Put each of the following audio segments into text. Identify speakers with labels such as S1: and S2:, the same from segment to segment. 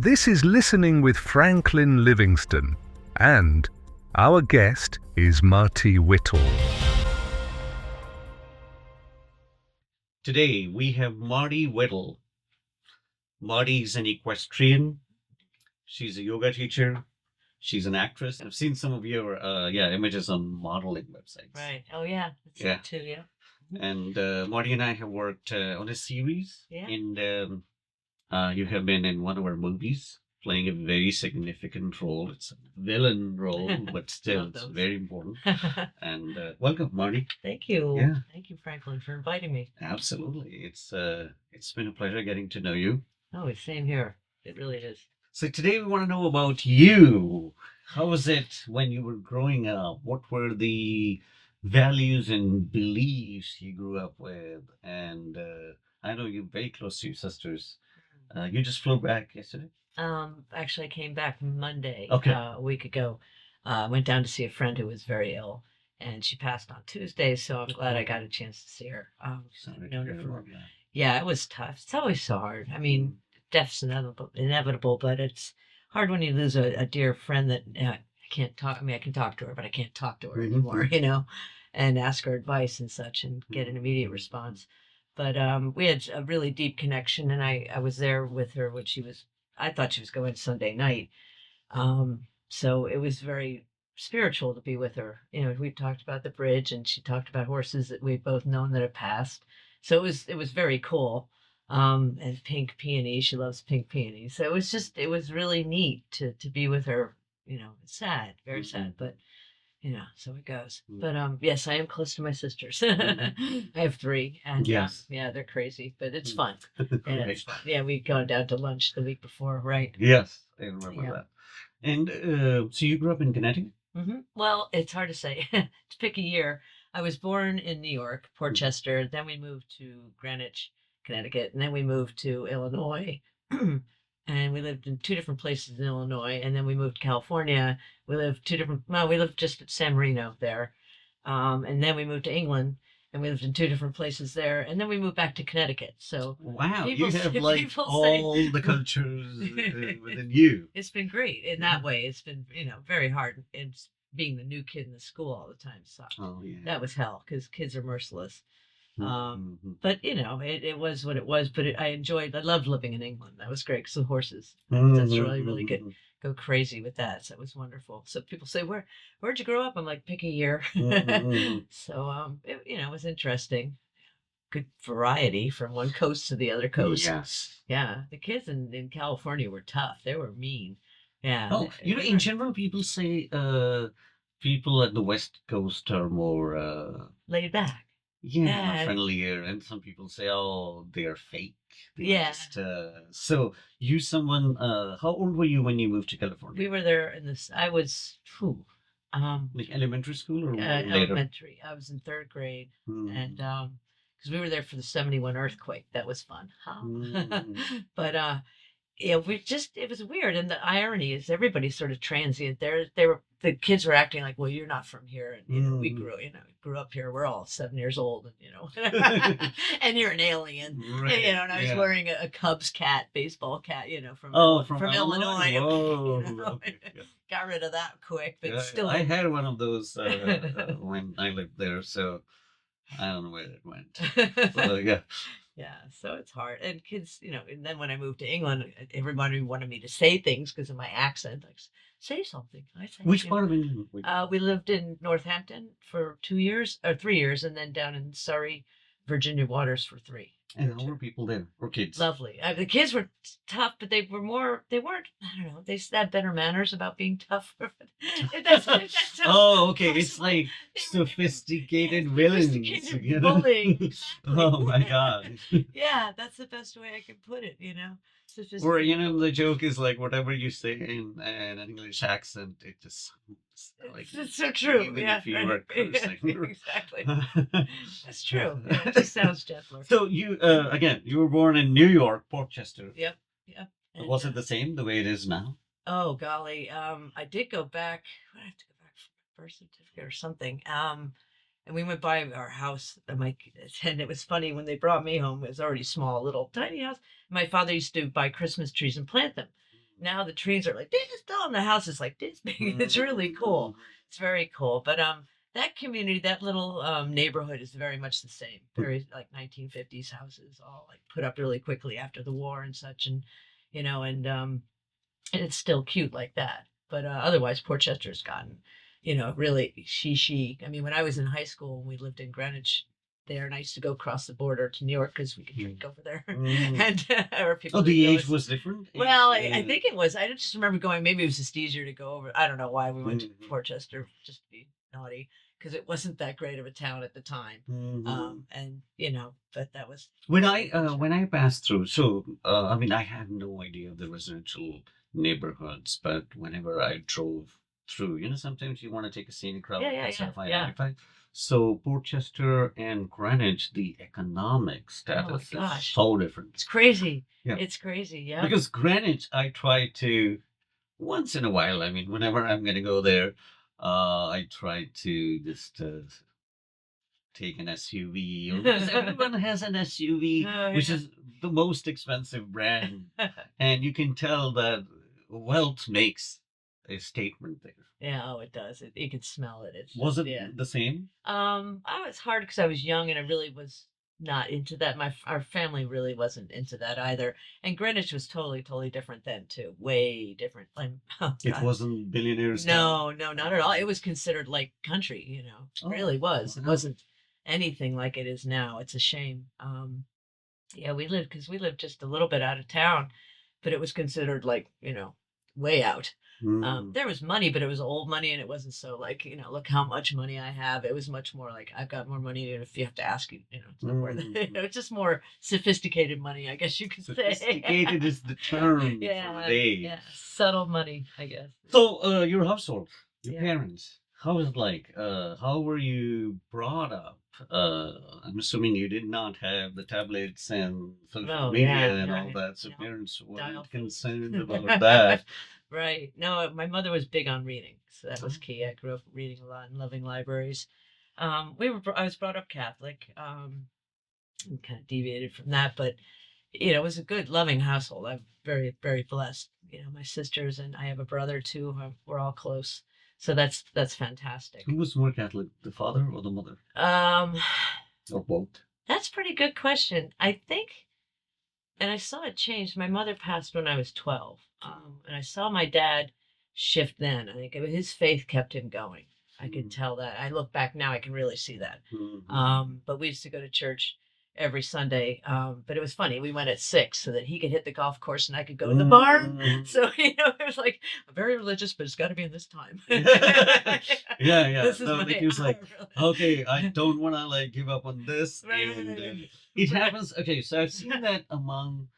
S1: This is Listening with Franklin Livingston, and our guest is Marty Whittle.
S2: Today we have Marty Whittle. Marty's an equestrian. She's a yoga teacher. She's an actress. I've seen some of your images on modeling websites.
S3: Right. Oh, yeah. That's
S2: Yeah.
S3: it too, yeah.
S2: And Marty and I have worked on a series.
S3: Yeah.
S2: And you have been in one of our movies, playing a very significant role. It's a villain role, but still,
S3: Love
S2: it's
S3: those.
S2: very important. And welcome, Marty.
S3: Thank you.
S2: Yeah.
S3: Thank you, Franklin, for inviting me.
S2: Absolutely. It's been a pleasure getting to know you.
S3: Oh, it's same here. It really is.
S2: So today we want to know about you. How was it when you were growing up? What were the values and beliefs you grew up with? And I know you're very close to your sisters. You just flew back yesterday?
S3: Actually, I came back Monday,
S2: Okay.
S3: a week ago. Went down to see a friend who was very ill, and she passed on Tuesday, so I'm glad I got a chance to see her.
S2: Sorry
S3: I've
S2: to
S3: known her
S2: hear
S3: for,
S2: about that.
S3: yeah, it was tough. It's always so hard. I mean, death's inevitable, but it's hard when you lose a dear friend that I can't talk. I mean, I can talk to her, but I can't talk to her anymore, and ask her advice and such and get an immediate response. But we had a really deep connection, and I was there with her when I thought she was going Sunday night. So it was very spiritual to be with her. We talked about the bridge, and she talked about horses that we've both known that have passed. So it was very cool. And pink peony, she loves pink peony. So it was really neat to be with her. It's sad, very sad, but so it goes. But yes, I am close to my sisters. I have three, and
S2: Yes.
S3: yeah, they're crazy, but it's fun.
S2: Great.
S3: It's fun. Yeah, we'd gone down to lunch the week before, right?
S2: Yes, I remember
S3: Yeah.
S2: that. And so you grew up in Connecticut?
S3: Well, it's hard to say. To pick a year, I was born in New York, Portchester. Then we moved to Greenwich, Connecticut, and then we moved to Illinois. And we lived in two different places in Illinois, and then we moved to California. We lived we lived just at San Marino there. And then we moved to England, and we lived in two different places there, and then we moved back to Connecticut. So
S2: Wow,
S3: People
S2: you have
S3: say-
S2: like
S3: people
S2: all
S3: say-
S2: the cultures within you.
S3: it's been great in that way. It's been, very hard. And being the new kid in the school all the time sucked.
S2: Oh, yeah.
S3: That was hell because kids are merciless.
S2: Mhm.
S3: But it was what it was. But I loved living in England. That was great because the horses. That's really, really good. Go crazy with that. So it was wonderful. So people say, where'd you grow up? I'm like, pick a year.
S2: Mhm.
S3: So it was interesting. Good variety from one coast to the other coast.
S2: Yes.
S3: Yeah, the kids in California were tough. They were mean. Yeah.
S2: Oh, in general, people say people at the West Coast are more
S3: laid back. Yeah.
S2: friendlier, and some people say, oh, they're fake. They're
S3: Yeah.
S2: just, so you someone, how old were you when you moved to California?
S3: We were there I was,
S2: Like elementary school or later?
S3: elementary. I was in third grade,
S2: Hmm.
S3: and because we were there for the '71 earthquake. That was fun. But it was weird. And the irony is everybody's sort of transient. The kids were acting like, well, you're not from here. And, we grew up here. We're all 7 years old and, and you're an alien.
S2: Right,
S3: And I was
S2: yeah.
S3: wearing a Cubs baseball cap, from Illinois.
S2: Whoa,
S3: You know?
S2: okay, yeah.
S3: Got rid of that quick, but
S2: Yeah,
S3: still.
S2: I had one of those when I lived there, so I don't know where it went. So, yeah.
S3: Yeah, so it's hard. And kids, and then when I moved to England, everybody wanted me to say things because of my accent. Like, say something. I say,
S2: Which part of England?
S3: we lived in Northampton for 3 years, and then down in Surrey, Virginia Waters for 3.
S2: And how were people there? Or kids?
S3: Lovely. The kids were tough, but they weren't, I don't know, they had better manners about being tough.
S2: Oh, okay. It's like sophisticated villains.
S3: Sophisticated bullying. Exactly.
S2: Oh my God.
S3: Yeah, that's the best way I can put it,
S2: Or, the joke is like whatever you say in an English accent, it just sounds like
S3: It's so true.
S2: even
S3: Yeah,
S2: if you were cursing.
S3: exactly. That's true. Yeah, it just sounds gentler.
S2: So you, again, you were born in New York, Portchester.
S3: Yep. And,
S2: Was it the same the way it is now?
S3: oh golly, I did go back. I have to go back for my birth certificate or something. And we went by our house, and it was funny when they brought me home. It was already small, little tiny house. My father used to buy Christmas trees and plant them. Now the trees are like this tall and the house is like this big. It's really cool. It's very cool. But that community, that little neighborhood is very much the same. Very like 1950s houses, all like put up really quickly after the war and such, and and it's still cute like that. But otherwise, Portchester's gotten, really she. I mean, when I was in high school, we lived in Greenwich there, and I used to go across the border to New York because we could drink over there, and or people.
S2: Oh,
S3: would
S2: the
S3: go
S2: age was different.
S3: well, I think it was. I just remember going. Maybe it was just easier to go over. I don't know why we went to
S2: Mhm.
S3: Portchester just to be naughty because it wasn't that great of a town at the time. And but that was
S2: When I passed through, so I mean, I had no idea of the residential neighborhoods, but whenever I drove through, sometimes you want to take a scenic route instead of
S3: yeah.
S2: I-95. So Portchester and Greenwich, the economic
S3: Oh my
S2: status is
S3: gosh,
S2: so different.
S3: it's crazy.
S2: Yeah.
S3: It's crazy. Yeah.
S2: Because Greenwich, I try to once in a while. I mean, whenever I'm gonna go there, I try to just take an SUV, because everyone has an SUV,
S3: Oh,
S2: which
S3: yeah.
S2: is the most expensive brand, and you can tell that wealth makes a statement there.
S3: Yeah. Oh, it does. You can smell it. It's
S2: Was
S3: just
S2: it
S3: yeah.
S2: the same?
S3: I was hard because I was young and I really was not into that. Our family really wasn't into that either. And Greenwich was totally different then too. Way different. Like oh
S2: It
S3: god.
S2: wasn't billionaires town.
S3: No, not at all. It was considered like country,
S2: Oh,
S3: really was. It
S2: wow.
S3: wasn't anything like it is now. It's a shame. Yeah, because we lived just a little bit out of town, but it was considered like, way out. There was money, but it was old money, and it wasn't so like, look how much money I have. It was much more like I've got more money, and if you have to ask you, it's not worth it. It's just more sophisticated money, I guess you could say.
S2: Sophisticated is the term for
S3: Yeah,
S2: today.
S3: yeah, subtle money, I guess.
S2: So, your household, your
S3: Yeah.
S2: parents, how was it like? How were you brought up? I'm assuming you did not have the tablets and social
S3: Oh,
S2: media
S3: yeah,
S2: and all
S3: right.
S2: that, so
S3: No,
S2: parents
S3: dial
S2: weren't
S3: phones.
S2: concerned about that.
S3: Right. No, my mother was big on reading, so that was key. I grew up reading a lot and loving libraries. I was brought up Catholic. And kind of deviated from that, but it was a good, loving household. I'm very, very blessed. My sisters and I have a brother too. We're all close, so that's fantastic.
S2: Who was more Catholic, the father or the mother,
S3: Um,
S2: or both?
S3: that's a pretty good question. I think, and I saw it change. My mother passed when I was 12, and I saw my dad shift then. I think his faith kept him going. I could tell that. I look back now, I can really see that. But we used to go to church every Sunday. But it was funny. We went at 6 so that he could hit the golf course and I could go in the barn. So, it was like very religious, but it's got to be in this time.
S2: Yeah.
S3: This is
S2: No,
S3: my
S2: like he was like,
S3: hour.
S2: okay, I don't want to like give up on this, and
S3: Right.
S2: it happens. Okay, so I've seen that among.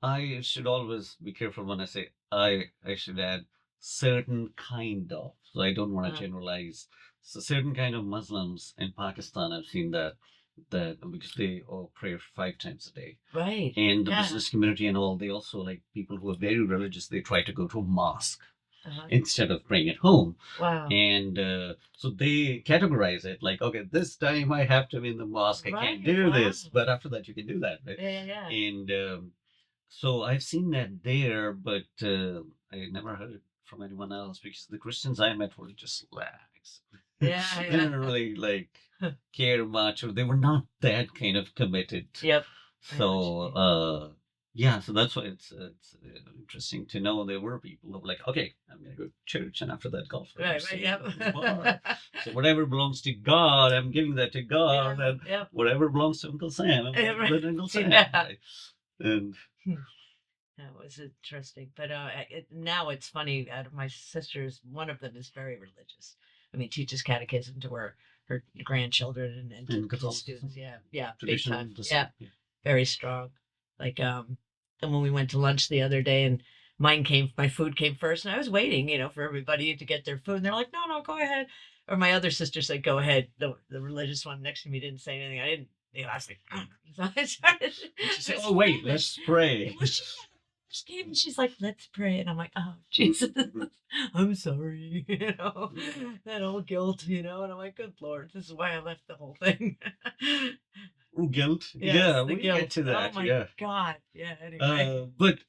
S2: I should always be careful when I say I should add certain kind of. So I don't want to
S3: Uh,
S2: generalize. So certain kind of Muslims in Pakistan, I've seen that because they all pray 5 times a day.
S3: right.
S2: And the
S3: Yeah.
S2: business community and all, they also like people who are very religious. They try to go to a mosque
S3: Uh-huh.
S2: instead of praying at home.
S3: Wow.
S2: And so they categorize it like, okay, this time I have to be in the mosque. I can't
S3: Right,
S2: do
S3: wow.
S2: this, but after that you can do that, right?
S3: Yeah.
S2: And so I've seen that there, but I never heard it from anyone else because the Christians I met were just lax.
S3: Yeah.
S2: They didn't really like care much, or they were not that kind of committed.
S3: Yep. I know what you
S2: So yeah, so that's why it's interesting to know there were people who were like, okay, I'm gonna go to church, and after that, golf.
S3: Right. Yep.
S2: So whatever belongs to God, I'm giving that to God, and
S3: Yep.
S2: whatever belongs to Uncle Sam, I'm
S3: Yeah,
S2: giving
S3: right.
S2: that to Uncle Sam.
S3: Yeah.
S2: Right? And
S3: That was interesting. But now it's funny. Out of my sisters, one of them is very religious. I mean, teaches catechism to her grandchildren and to
S2: Catholicism?
S3: students. Yeah, big
S2: tradition,
S3: time.
S2: the
S3: Yeah,
S2: same.
S3: very strong. Like and when we went to lunch the other day, and my food came first, and I was waiting, for everybody to get their food, and they're like, no, go ahead. Or my other sister said, go ahead. The religious one next to me didn't say anything. I didn't. I was like, so I started.
S2: She said,
S3: I was
S2: "Oh wait,
S3: famished.
S2: let's pray."
S3: Well, she came and she's like, let's pray. And I'm like, oh, Jesus, I'm sorry. That old guilt, and I'm like, good Lord, this is why I left the whole thing.
S2: Guilt.
S3: Yes,
S2: Yeah,
S3: the
S2: we
S3: guilt.
S2: get to that.
S3: Oh my
S2: Yeah.
S3: God. Yeah, anyway.
S2: But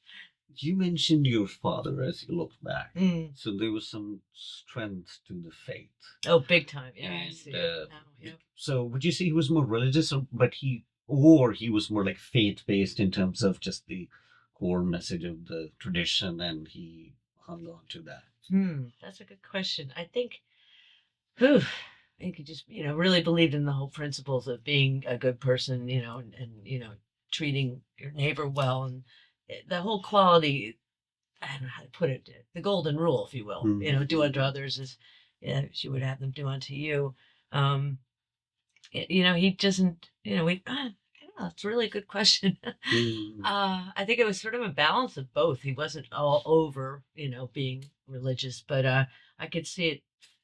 S2: you mentioned your father as you look back.
S3: Mm.
S2: So there was some strength to the faith.
S3: Oh, big time. Yeah, I
S2: And
S3: see it now. Yep.
S2: so would you say he was more religious, or he was more like faith based in terms of just the core message of the tradition, and he hung on to that?
S3: That's a good question. I think, whew, I think he just, really believed in the whole principles of being a good person, and treating your neighbor well, and the whole quality. I don't know how to put it. The golden rule, if you will. Do unto others as you would have them do unto you. Um, he doesn't. I don't know. It's a really good question. I think it was sort of a balance of both. He wasn't all over, being religious, but I could see it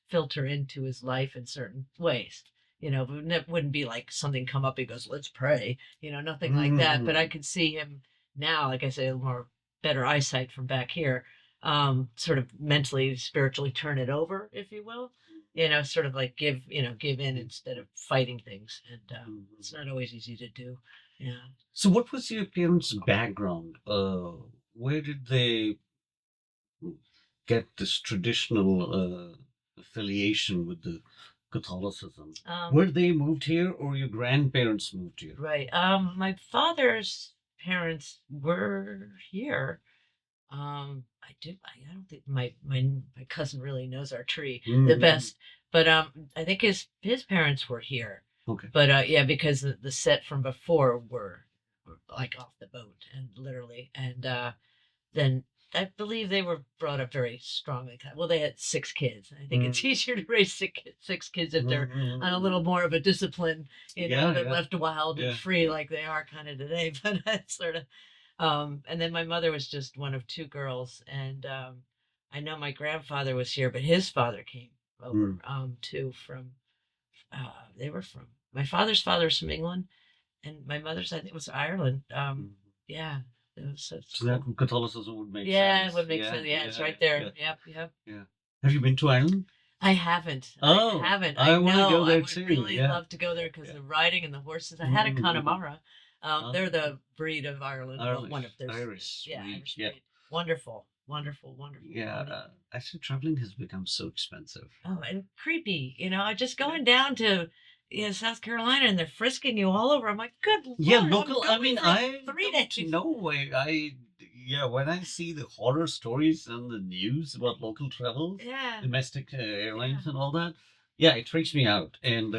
S3: filter into his life in certain ways. It wouldn't be like something come up. He goes, "Let's pray." Nothing like that. But I could see him now, like I say, more better eyesight from back here. Sort of mentally, spiritually turn it over, if you will. Sort of like give in instead of fighting things, and it's not always easy to do. Yeah.
S2: So, what was your parents' background? Where did they get this traditional affiliation with the Catholicism? Were they moved here, or your grandparents moved here?
S3: Right. My father's parents were here. I don't think my cousin really knows our tree the best, but I think his parents were here.
S2: Okay.
S3: But yeah, because the set from before were like off the boat and literally, and then I believe they were brought up very strongly. Well, they had 6 kids. I think it's easier to raise six kids if they're on a little more of a discipline, than left wild and free like they are kind of today. But that's sort of. And then my mother was just one of 2 girls, and I know my grandfather was here, but his father came over too from. They were from my father's father's from England, and my mother's I think was Ireland. Yeah, it was so
S2: cool. That Catholicism would make sense.
S3: Yeah, it would make sense. Yeah, it's right there. Yep.
S2: Yeah. Have you been to Ireland?
S3: I haven't.
S2: Oh,
S3: I haven't.
S2: I want to go there
S3: too.
S2: I
S3: would really love to go there because the riding and the horses. I had a Connemara. They're the breed of Ireland.
S2: Irish,
S3: one of their
S2: Irish.
S3: Yeah, Irish breed. Wonderful.
S2: Yeah, actually, traveling has become so expensive.
S3: Oh, and creepy. Just going down to South Carolina and they're frisking you all over. I'm like, good Lord.
S2: Yeah, local. I mean,
S3: 3 days.
S2: No way. When I see the horror stories on the news about local travel, domestic airlines and all that, it freaks me out. And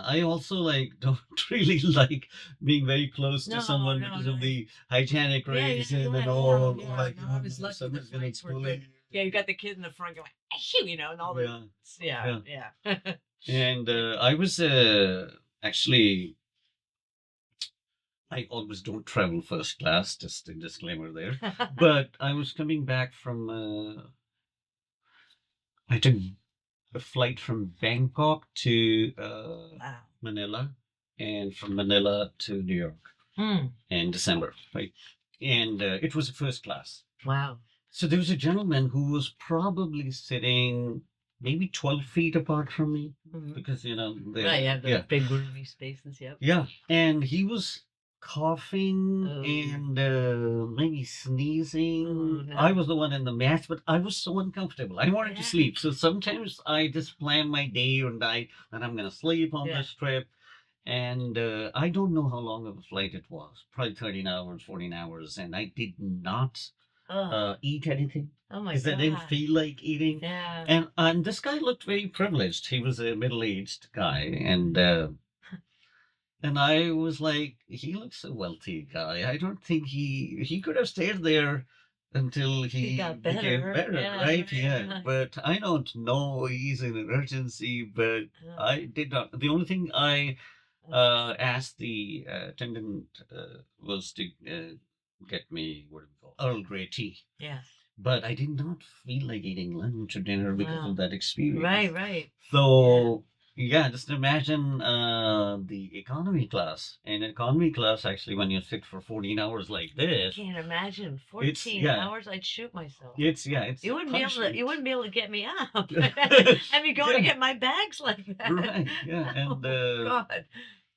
S2: I also don't really like being very close to someone because of the hygienic reason and all.
S3: I was lucky the flights were good. Yeah, you got the kid in the front going, achoo, and all the yeah.
S2: And I was actually. I always don't travel first class, just a disclaimer there. But I was coming back from. I took a flight from Bangkok to Manila, and from Manila to New York in December, right? And it was a first class.
S3: Wow.
S2: So there was a gentleman who was probably sitting maybe 12 feet apart from me because, they
S3: have the big roomy spaces, yep.
S2: Yeah, and he was coughing and maybe sneezing.
S3: Oh, no.
S2: I was the one in the mask, but I was so uncomfortable. I wanted to sleep. So sometimes I just plan my day and that I'm going to sleep on this trip. And I don't know how long of a flight it was. Probably 13 hours, 14 hours. And I did not eat anything.
S3: Oh my God.
S2: Because I didn't feel like eating.
S3: Yeah.
S2: And this guy looked very privileged. He was a middle-aged guy. And I was like, he looks a wealthy guy. I don't think he could have stayed there until he
S3: got
S2: became better, right?
S3: Yeah.
S2: But I don't know. He's in an urgency, but I did not. The only thing I asked the attendant was to get me, what do we call Earl Grey tea.
S3: Yeah.
S2: But I did not feel like eating lunch or dinner because of that experience.
S3: Right.
S2: So... Yeah, just imagine the economy class. In economy class, actually, when you sit for 14 hours like this,
S3: I can't imagine 14 hours. I'd shoot myself.
S2: It's
S3: you wouldn't be able to get me up. Have me going to get my bags like that.
S2: Right. Yeah. And
S3: God.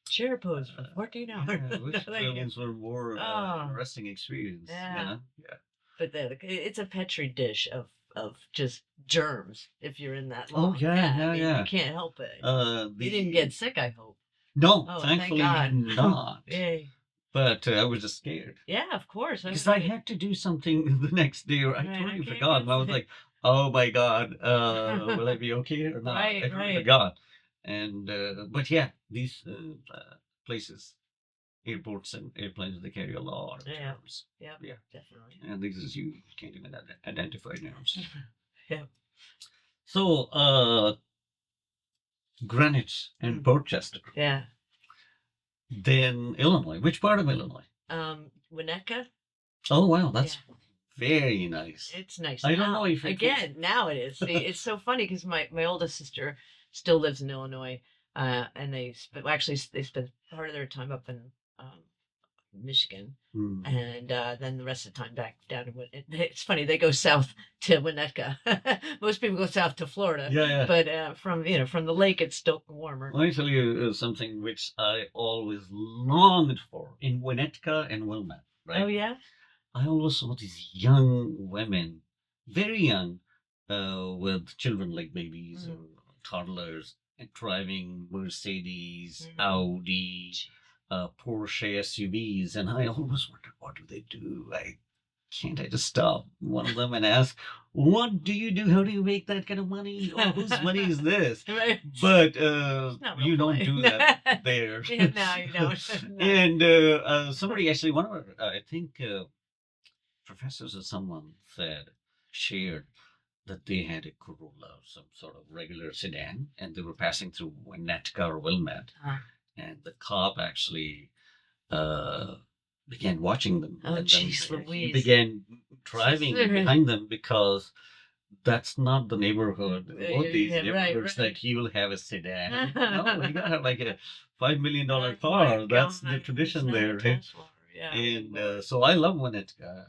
S3: chair pose for 14 hours.
S2: Which films were more
S3: Oh.
S2: interesting experience?
S3: Yeah.
S2: Yeah.
S3: But it's a petri dish of just germs if you're in that
S2: Oh
S3: long.
S2: yeah,
S3: I mean,
S2: yeah.
S3: you can't help it.
S2: The
S3: You didn't get sick, I hope.
S2: No,
S3: Oh,
S2: thankfully
S3: thank God.
S2: not.
S3: Yay.
S2: But I was just scared
S3: Yeah, of course.
S2: because I had to do something the next day, or I
S3: Right, I
S2: totally
S3: can't
S2: forgot,
S3: get
S2: and I was
S3: sick.
S2: like, "Oh my God, will I be okay or not?" I
S3: Right,
S2: totally
S3: right.
S2: forgot. And but yeah, these places, airports and airplanes, they carry a lot of
S3: Yeah.
S2: terms.
S3: Yeah,
S2: Yeah,
S3: definitely.
S2: and these is you can't even identify names.
S3: Yeah.
S2: So, Greenwich and
S3: Mm.
S2: Portchester,
S3: Yeah.
S2: then Illinois. Which part of Illinois?
S3: Winnetka.
S2: Oh wow, that's
S3: Yeah.
S2: very nice.
S3: It's nice.
S2: I don't
S3: now.
S2: know if
S3: Again, now it is. See, it's so funny because my oldest sister still lives in Illinois, and they spend part of their time up in Michigan,
S2: Hmm.
S3: and then the rest of the time back down in it's funny, they go south to Winnetka. Most people go south to Florida,
S2: Yeah.
S3: but from the lake it's still warmer.
S2: Let me tell you something which I always longed for in Winnetka and Wilmette, right?
S3: Oh yeah.
S2: I always saw these young women, very young, with children like babies or toddlers, and driving Mercedes, Audi, Porsche SUVs, and I always wondered, what do they do? Can't I just stop one of them and ask, what do you do? How do you make that kind of money? Or whose money is this?
S3: Right.
S2: But
S3: Not real
S2: you don't
S3: funny.
S2: do that there.
S3: Yeah, no, you don't. No.
S2: And somebody actually, one of our, I think, professors or someone shared that they had a Corolla, some sort of regular sedan, and they were passing through Winnetka or Wilmette, and the cop actually began watching them.
S3: Oh,
S2: and
S3: jeez
S2: then he
S3: Louise.
S2: began driving behind them because that's not the neighborhood. Both these
S3: Yeah,
S2: neighborhoods
S3: right.
S2: that you will have a sedan. No, you gotta have like a $5 million
S3: Oh,
S2: car.
S3: my
S2: That's the
S3: God,
S2: tradition
S3: it's not a
S2: there. Right?
S3: Tesla. Yeah.
S2: And
S3: Lord.
S2: so I love Winnetka.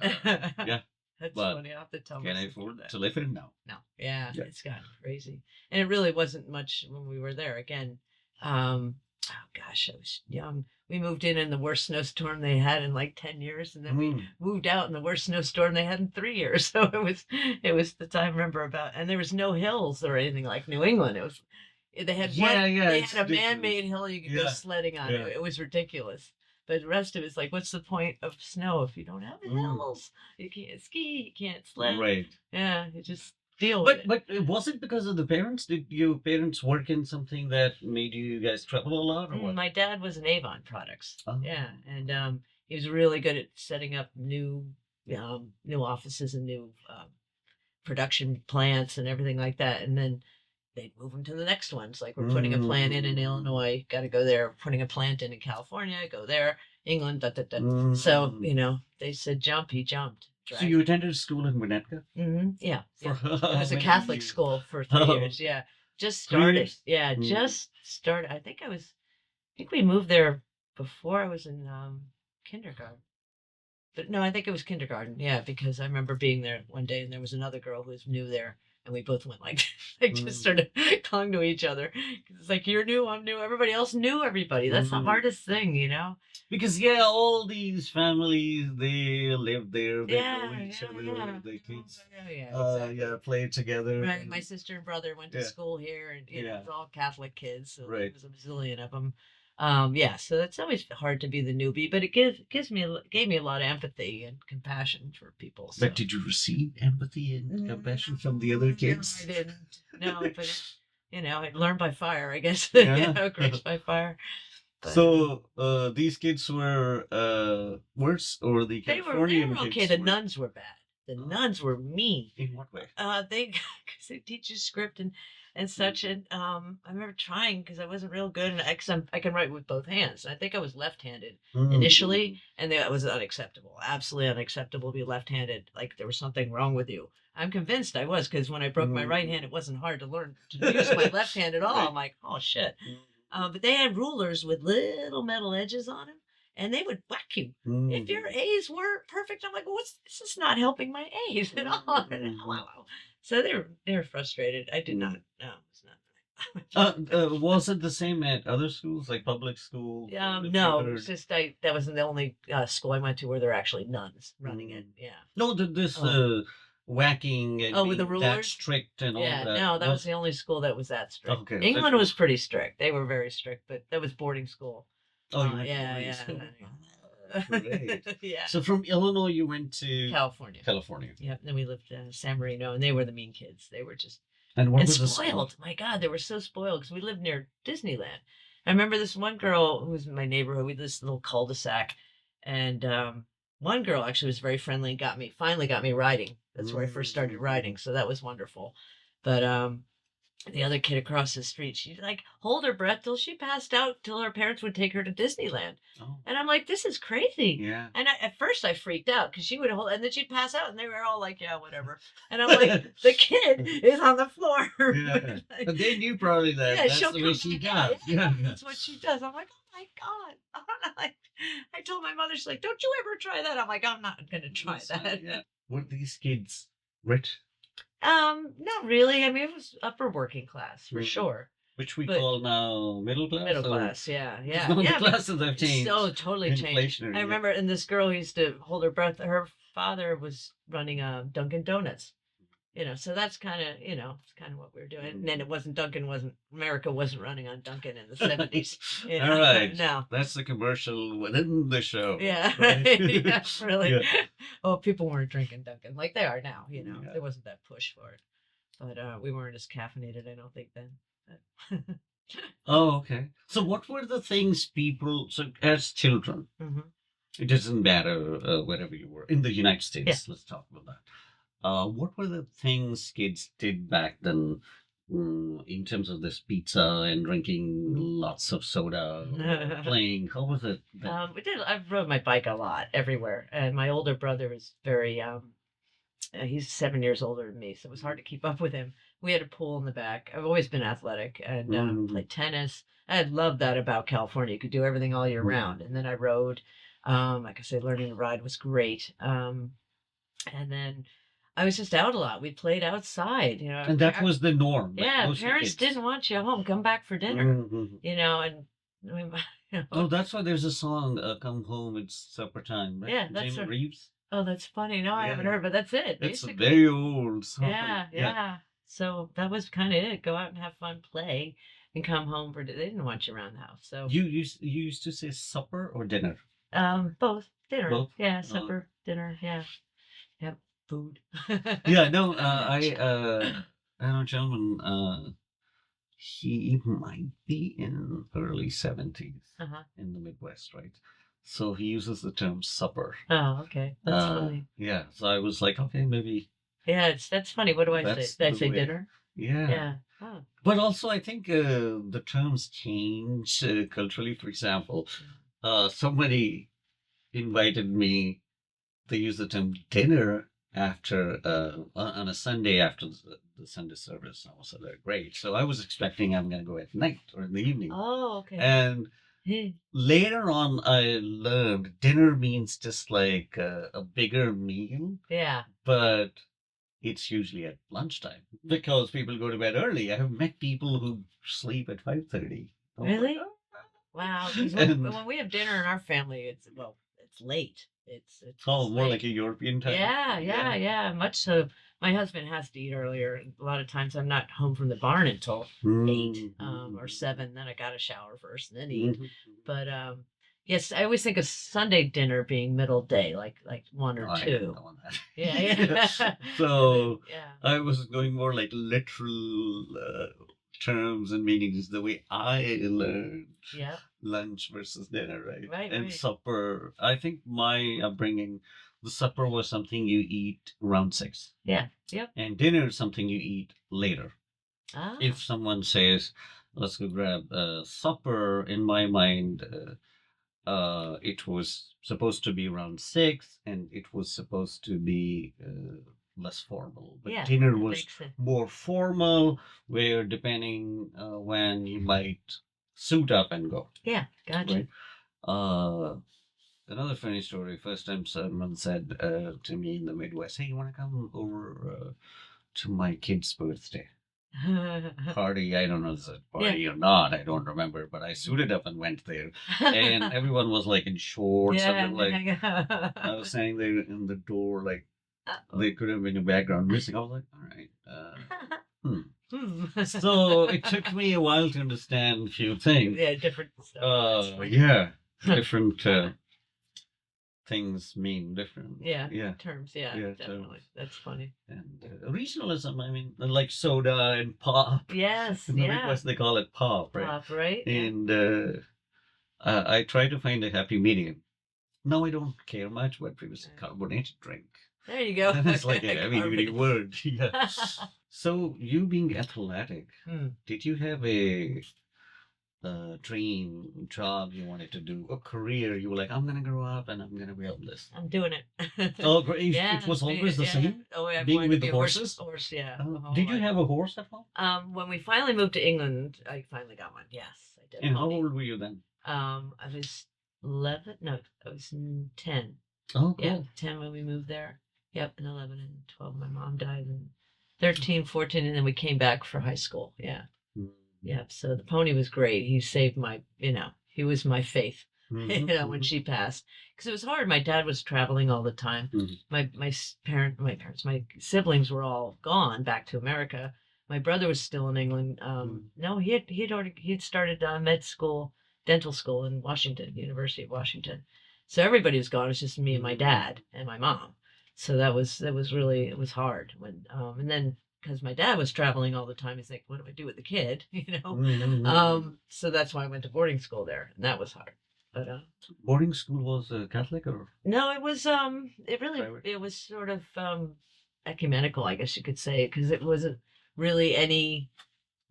S2: Yeah,
S3: That's
S2: but
S3: funny. I'll have to tell
S2: can I
S3: myself
S2: afford
S3: that.
S2: to live in? No.
S3: No. Yeah,
S2: Yeah.
S3: it's gotten crazy. And it really wasn't much when we were there. Again, oh gosh, I was young. We moved in the worst snowstorm they had in like 10 years, and then we moved out in the worst snowstorm they had in 3 years. So it was the time I remember about, and there was no hills or anything like New England. They had they had a man-made hill you could go sledding on. It was ridiculous. But the rest of it's like, what's the point of snow if you don't have hills? You can't ski, you can't sled.
S2: Right.
S3: Yeah, you just deal with it.
S2: But was it because of the parents? Did your parents work in something that made you guys travel a lot, or what?
S3: My dad was an Avon Products.
S2: Oh.
S3: Yeah, and he was really good at setting up new offices and new production plants and everything like that. And then they'd move them to the next ones. Like, we're putting a plant in Illinois, got to go there. We're putting a plant in California, go there. England, da da da. So they said jump, he jumped.
S2: So you attended school in Winnetka?
S3: Yeah.
S2: For
S3: It was a Catholic school for 3 years. Yeah. Just
S2: 3
S3: started.
S2: years?
S3: Yeah, just started. I think we moved there before I was in kindergarten. But no, I think it was kindergarten. Yeah, because I remember being there one day, and there was another girl who was new there, and we both went like, just started clung to each other. It's like, you're new, I'm new. Everybody else knew everybody. That's the hardest thing,
S2: Because all these families, they live there, they know each other, they kids
S3: exactly.
S2: play together.
S3: Right, my sister and brother went to school here, and it was all Catholic kids, so there was a bazillion of them. So it's always hard to be the newbie, but it gave me a lot of empathy and compassion for people. So.
S2: But did you receive empathy and compassion from the other kids?
S3: No, I didn't. No, but I learned by fire, I guess.
S2: Yeah.
S3: Grace by fire. But,
S2: so these kids were worse, or the Californian
S3: they were okay.
S2: kids?
S3: The nuns were bad. The nuns were mean.
S2: In what way?
S3: Because they teach you script and such. And I remember trying, because I wasn't real good, and I can write with both hands. And I think I was left-handed initially, and that was unacceptable. Absolutely unacceptable to be left-handed. Like there was something wrong with you. I'm convinced I was, because when I broke my right hand, it wasn't hard to learn to use my left hand at all. Right. I'm like, oh shit. But they had rulers with little metal edges on them, and they would whack you if your A's weren't perfect. I'm like, well, this is not helping my A's at all. So they were frustrated. I did not. No, it was not.
S2: Was it the same at other schools, like public schools? If you
S3: No, it
S2: heard?
S3: was just that wasn't the only school I went to where there are actually nuns running it. Yeah.
S2: No, this
S3: Oh.
S2: whacking and
S3: With the
S2: being that
S3: rulers?
S2: strict and all
S3: Yeah,
S2: that
S3: no, that was
S2: was
S3: the only school that was that strict.
S2: okay.
S3: England was pretty strict. They were very strict, but that was boarding school.
S2: Oh, you went to
S3: Yeah,
S2: boarding
S3: yeah.
S2: school.
S3: Yeah.
S2: Great.
S3: Yeah.
S2: So from Illinois, you went to
S3: California.
S2: California.
S3: Yeah, then we lived in San Marino, and they were the mean kids. They were just
S2: And what
S3: and
S2: was the school?
S3: spoiled. My God, they were so spoiled because we lived near Disneyland. I remember this one girl who was in my neighborhood. We had this little cul-de-sac, and one girl actually was very friendly and finally got me riding. That's where I first started riding, so that was wonderful. But the other kid across the street, she'd like hold her breath till she passed out till her parents would take her to Disneyland.
S2: Oh,
S3: And I'm like, this is crazy.
S2: yeah.
S3: And at first I freaked out because she would hold, and then she'd pass out, and they were all like, yeah, whatever. And I'm like, the kid is on the floor.
S2: Yeah. But they knew probably that
S3: Yeah,
S2: that's
S3: she'll
S2: the way
S3: come
S2: she
S3: back.
S2: does.
S3: Yeah,
S2: Yeah.
S3: that's what she does. I'm like, oh my God. Like, I told my mother, she's like, don't you ever try that. I'm like, I'm not going to try that.
S2: Yeah. Were these kids rich?
S3: Not really. I mean, it was upper working class for
S2: Mhm.
S3: sure.
S2: Which we
S3: But-
S2: call now middle class?
S3: Middle
S2: or-
S3: class, yeah.
S2: No, the
S3: Yeah,
S2: classes have changed.
S3: so totally changed.
S2: Inflationary,
S3: I
S2: yeah.
S3: remember, and this girl used to hold her breath. Her father was running Dunkin' Donuts, so that's kind of, it's kind of what we were doing. And then America wasn't running on Dunkin' in the 70s.
S2: All right.
S3: No.
S2: That's the commercial within the show.
S3: Yeah,
S2: right?
S3: yeah, really.
S2: Yeah.
S3: Well, people weren't drinking Dunkin' like they are now.
S2: Yeah.
S3: There wasn't that push for it, but we weren't as caffeinated, I don't think then. But
S2: Oh, okay. So what were the things people, so as children,
S3: Mhm.
S2: it doesn't matter wherever you were, in the United States,
S3: Yeah.
S2: let's talk about that. What were the things kids did back then in terms of this pizza and drinking lots of soda, or playing? How was it? then?
S3: I rode my bike a lot everywhere, and my older brother was very he's 7 years older than me, so it was hard to keep up with him. We had a pool in the back. I've always been athletic and played tennis. I loved that about California. You could do everything all year round. And then I rode. Like I said, learning to ride was great. And then I was just out a lot. We played outside.
S2: And that was the norm. like
S3: Yeah,
S2: most of the
S3: parents
S2: kids.
S3: didn't want you home. Come back for dinner.
S2: Mhm.
S3: And
S2: Oh, that's why there's a song, "Come Home, It's Supper Time," right?
S3: Yeah, that's
S2: Jim
S3: a-
S2: Reeves.
S3: oh, that's funny. No, I haven't
S2: Yeah.
S3: heard, but that's it.
S2: It's a
S3: basically.
S2: very old song.
S3: Yeah. So that was kind of it. Go out and have fun, play, and come home for. They didn't want you around the house. So
S2: You used to say supper or dinner?
S3: both dinner.
S2: Both?
S3: Yeah, supper, dinner. Yeah, yep, food.
S2: Yeah, no, I know a gentleman, he might be in early 70s
S3: Uh-huh.
S2: in the Midwest, right? So he uses the term supper.
S3: Oh, okay, that's funny.
S2: Yeah, so I was like, okay, maybe,
S3: Yeah, that's funny. What do I
S2: That's
S3: say? Did I
S2: the
S3: say
S2: way-
S3: dinner?
S2: yeah.
S3: Yeah. Oh.
S2: But also, I think the terms change culturally. For example, somebody invited me, they use the term dinner after on a Sunday after the Sunday service. I was like, great. So I was expecting I'm going to go at night or in the evening.
S3: Oh, okay.
S2: And
S3: Hey.
S2: later on, I learned dinner means just like a bigger meal,
S3: Yeah.
S2: but it's usually at lunchtime because people go to bed early. I have met people who sleep at 5:30.
S3: Really? Wow. 'Cause when we have dinner in our family, it's late. It's
S2: Oh, more
S3: late.
S2: like a European time.
S3: Yeah. Much so. My husband has to eat earlier. A lot of times I'm not home from the barn until 8 or 7. Then I got to shower first and then eat.
S2: Mhm.
S3: But yes, I always think of Sunday dinner being middle day, like 1 or
S2: I
S3: 2.
S2: don't know that.
S3: Yeah.
S2: So
S3: Yeah.
S2: I was going more like literal terms and meanings the way I learned
S3: Yeah.
S2: lunch versus dinner, right?
S3: Right,
S2: And
S3: right.
S2: supper. I think my upbringing, the supper was something you eat around 6.
S3: Yeah. Yep.
S2: And dinner is something you eat later.
S3: Ah.
S2: If someone says, let's go grab supper, in my mind, it was supposed to be around 6 and it was supposed to be less formal. But
S3: Yeah,
S2: dinner
S3: that
S2: was
S3: makes sense.
S2: more formal, where depending when you might suit up and go.
S3: Yeah. Gotcha.
S2: Right. Another funny story. First time someone said to me in the Midwest, "Hey, you want to come over to my kid's birthday?" party. I don't know if it's a party or not. I don't remember, but I suited up and went there, and everyone was like in shorts, and then like I was standing there in the door, like they could have been in background music. I was like, all right. So it took me a while to understand a few things.
S3: Yeah, different stuff.
S2: Yeah, different things mean different.
S3: Yeah, terms. Yeah,
S2: Yeah,
S3: definitely.
S2: terms.
S3: That's funny.
S2: And regionalism, I mean, like soda and pop.
S3: Yes,
S2: In the
S3: yeah.
S2: Midwest, they call it pop, right?
S3: Pop, right? Yeah.
S2: And I try to find a happy medium. No, I don't care much what previous carbonated drink.
S3: There you go.
S2: It's like a heavy duty
S3: Carbon.
S2: word. Yeah. So you being athletic, did you have a dream job you wanted to do, a career you were like, I'm gonna grow up and I'm gonna be on this?
S3: I'm doing it.
S2: Oh, great!
S3: Yeah,
S2: It was always the same.
S3: Oh, I
S2: Being
S3: wanted
S2: with
S3: to
S2: the
S3: be a
S2: horses?
S3: Horse, yeah.
S2: Did you have a horse at home?
S3: When we finally moved to England, I finally got one. Yes, I did.
S2: And how old were you then?
S3: I was 11. No, I was 10.
S2: Oh, cool.
S3: Yeah, 10 when we moved there. Yep, and 11 and 12. My mom died, and 13, 14, and then we came back for high school. Yeah. Yeah, so the pony was great. He saved he was my faith, when she passed. Because it was hard. My dad was traveling all the time. My siblings were all gone back to America. My brother was still in England. No, he'd started med school, dental school in Washington, University of Washington. So everybody was gone. It was just me and my dad and my mom. So that was really, it was hard when, and then, because my dad was traveling all the time, he's like, what do I do with the kid? So that's why I went to boarding school there, and that was hard. But
S2: boarding school was Catholic or?
S3: No, it was it was sort of ecumenical, I guess you could say, because it wasn't really any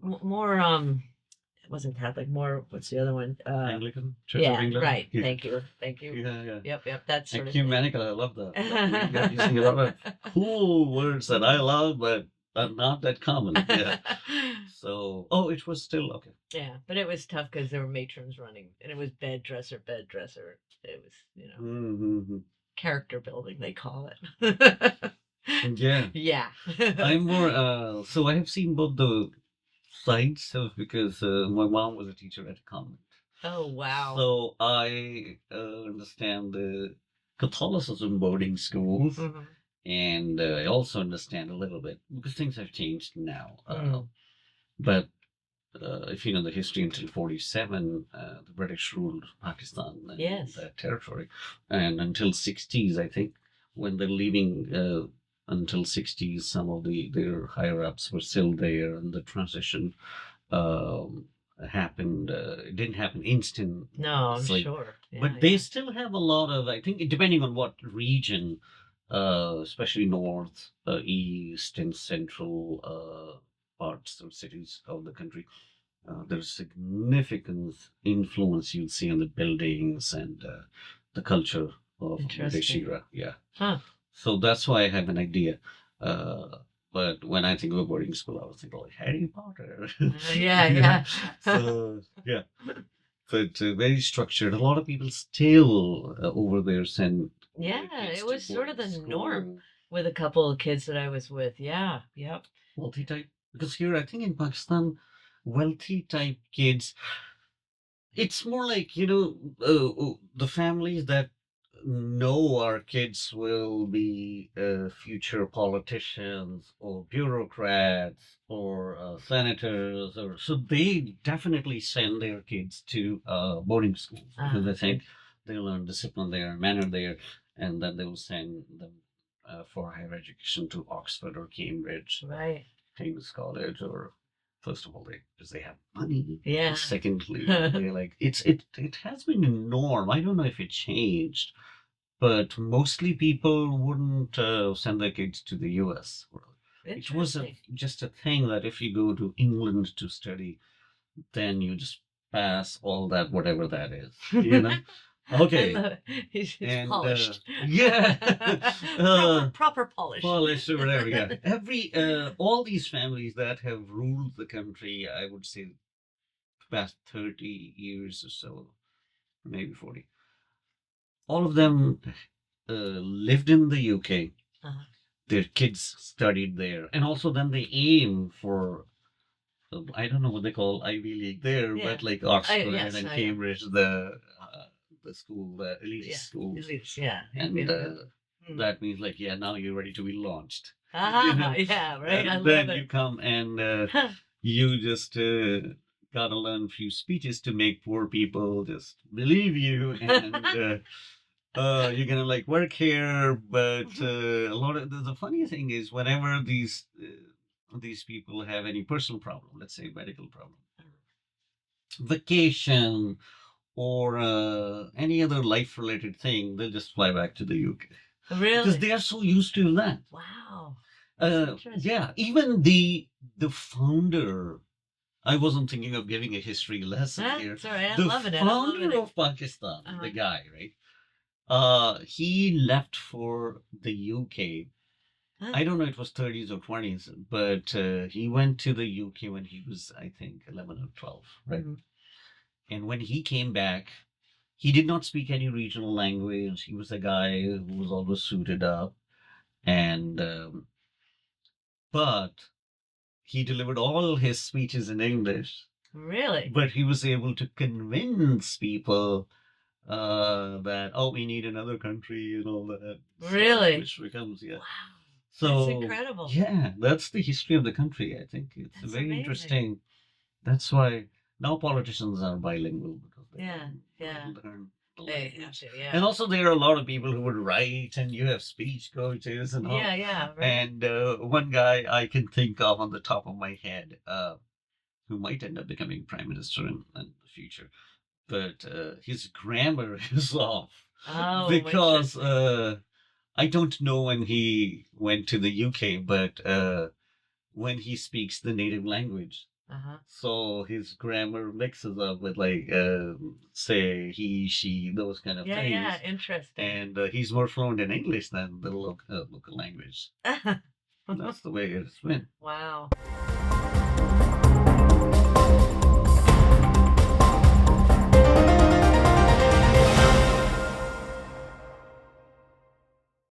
S3: more it wasn't Catholic, more, what's the other one?
S2: Anglican Church of England.
S3: Right.
S2: Yeah.
S3: Thank you.
S2: Yeah.
S3: Yep. That's sort
S2: ecumenical. I love that. You're using a lot of cool words that I love, but are not that common. Yeah. So, it was still okay.
S3: Yeah, but it was tough because there were matrons running, and it was bed dresser. It was, character building, they call it.
S2: Yeah.
S3: Yeah.
S2: I'm more, so I have seen both the sides of, because my mom was a teacher at a convent.
S3: Oh, wow.
S2: So I understand the Catholicism boarding schools. And I also understand a little bit, because things have changed now. But if you know the history, until 1947, the British ruled Pakistan and that territory. And until 60s, I think, when they're leaving, until 60s, some of their higher-ups were still there, and the transition happened. It didn't happen instant.
S3: No, I'm sure.
S2: But they still have a lot of, I think, depending on what region, especially north, east, and central parts or cities of the country, there's significant influence you'll see on the buildings and the culture of British era. Yeah.
S3: Huh.
S2: So that's why I have an idea. But when I think of a boarding school, I was thinking like Harry Potter.
S3: Yeah.
S2: So yeah. So it's very structured. A lot of people still over there send.
S3: Yeah, it was sort of the norm with a couple of kids that I was with. Yeah, yep.
S2: Wealthy type, because here I think in Pakistan, wealthy type kids, it's more like, the families that know our kids will be future politicians or bureaucrats or senators, or so they definitely send their kids to boarding schools, because they think they learn discipline there, manner there, and then they will send them for higher education to Oxford or Cambridge,
S3: right,
S2: King's College, or first of all, because they have money.
S3: Yeah.
S2: Secondly, they're like, it has been a norm. I don't know if it changed, but mostly people wouldn't send their kids to the U.S. It was just a thing that if you go to England to study, then you just pass all that, whatever that is, Okay.
S3: He's polished. Proper polish.
S2: Polish or whatever, yeah. All these families that have ruled the country, I would say, the past 30 years or so, maybe 40, all of them lived in the UK. Their kids studied there. And also then they aim for I don't know what they call Ivy League there,
S3: Yeah.
S2: but like Oxford
S3: yes,
S2: and
S3: I know.
S2: Cambridge, the school, the elite
S3: Yeah.
S2: schools,
S3: At least, yeah.
S2: and
S3: Mm.
S2: that means like, yeah, now you're ready to be launched.
S3: Yeah, right. I
S2: And
S3: love
S2: then you
S3: it.
S2: come and you just gotta learn a few speeches to make poor people just believe you, and you're gonna like work here. But a lot of the funny thing is, whenever these people have any personal problem, let's say medical problem, vacation, or any other life related thing, they'll just fly back to the UK because
S3: Really?
S2: they are so used to that.
S3: Wow. That's interesting.
S2: Yeah, even the founder. I wasn't thinking of giving a history lesson here.
S3: That's all right. I'm
S2: The
S3: loving it. I'm loving
S2: founder
S3: it.
S2: of Pakistan,
S3: Uh-huh.
S2: the guy, right? He left for the UK.
S3: Huh?
S2: I don't know, it was 30s or 20s, but he went to the UK when he was, I think, 11 or 12, right?
S3: Mhm.
S2: And when he came back, he did not speak any regional language. He was a guy who was always suited up, and but he delivered all his speeches in English.
S3: Really?
S2: But he was able to convince people that, oh, we need another country and all that.
S3: Really?
S2: Which becomes, yeah.
S3: Wow.
S2: So
S3: That's incredible.
S2: yeah, that's the history of the country. I think it's
S3: That's
S2: very
S3: amazing.
S2: interesting. That's why now politicians are bilingual because they
S3: Yeah, yeah.
S2: learn the
S3: They have
S2: language.
S3: to, yeah.
S2: And also, there are a lot of people who would write, and you have speech coaches and all.
S3: Yeah, right.
S2: And one guy I can think of on the top of my head, who might end up becoming prime minister in the future, but his grammar is off
S3: Oh,
S2: because
S3: interesting.
S2: I don't know when he went to the UK, but when he speaks the native language.
S3: Uh-huh.
S2: So his grammar mixes up with like say he, she, those kind of things.
S3: Yeah, interesting.
S2: And he's more fluent in English than the local language. That's the way it's been.
S3: Wow.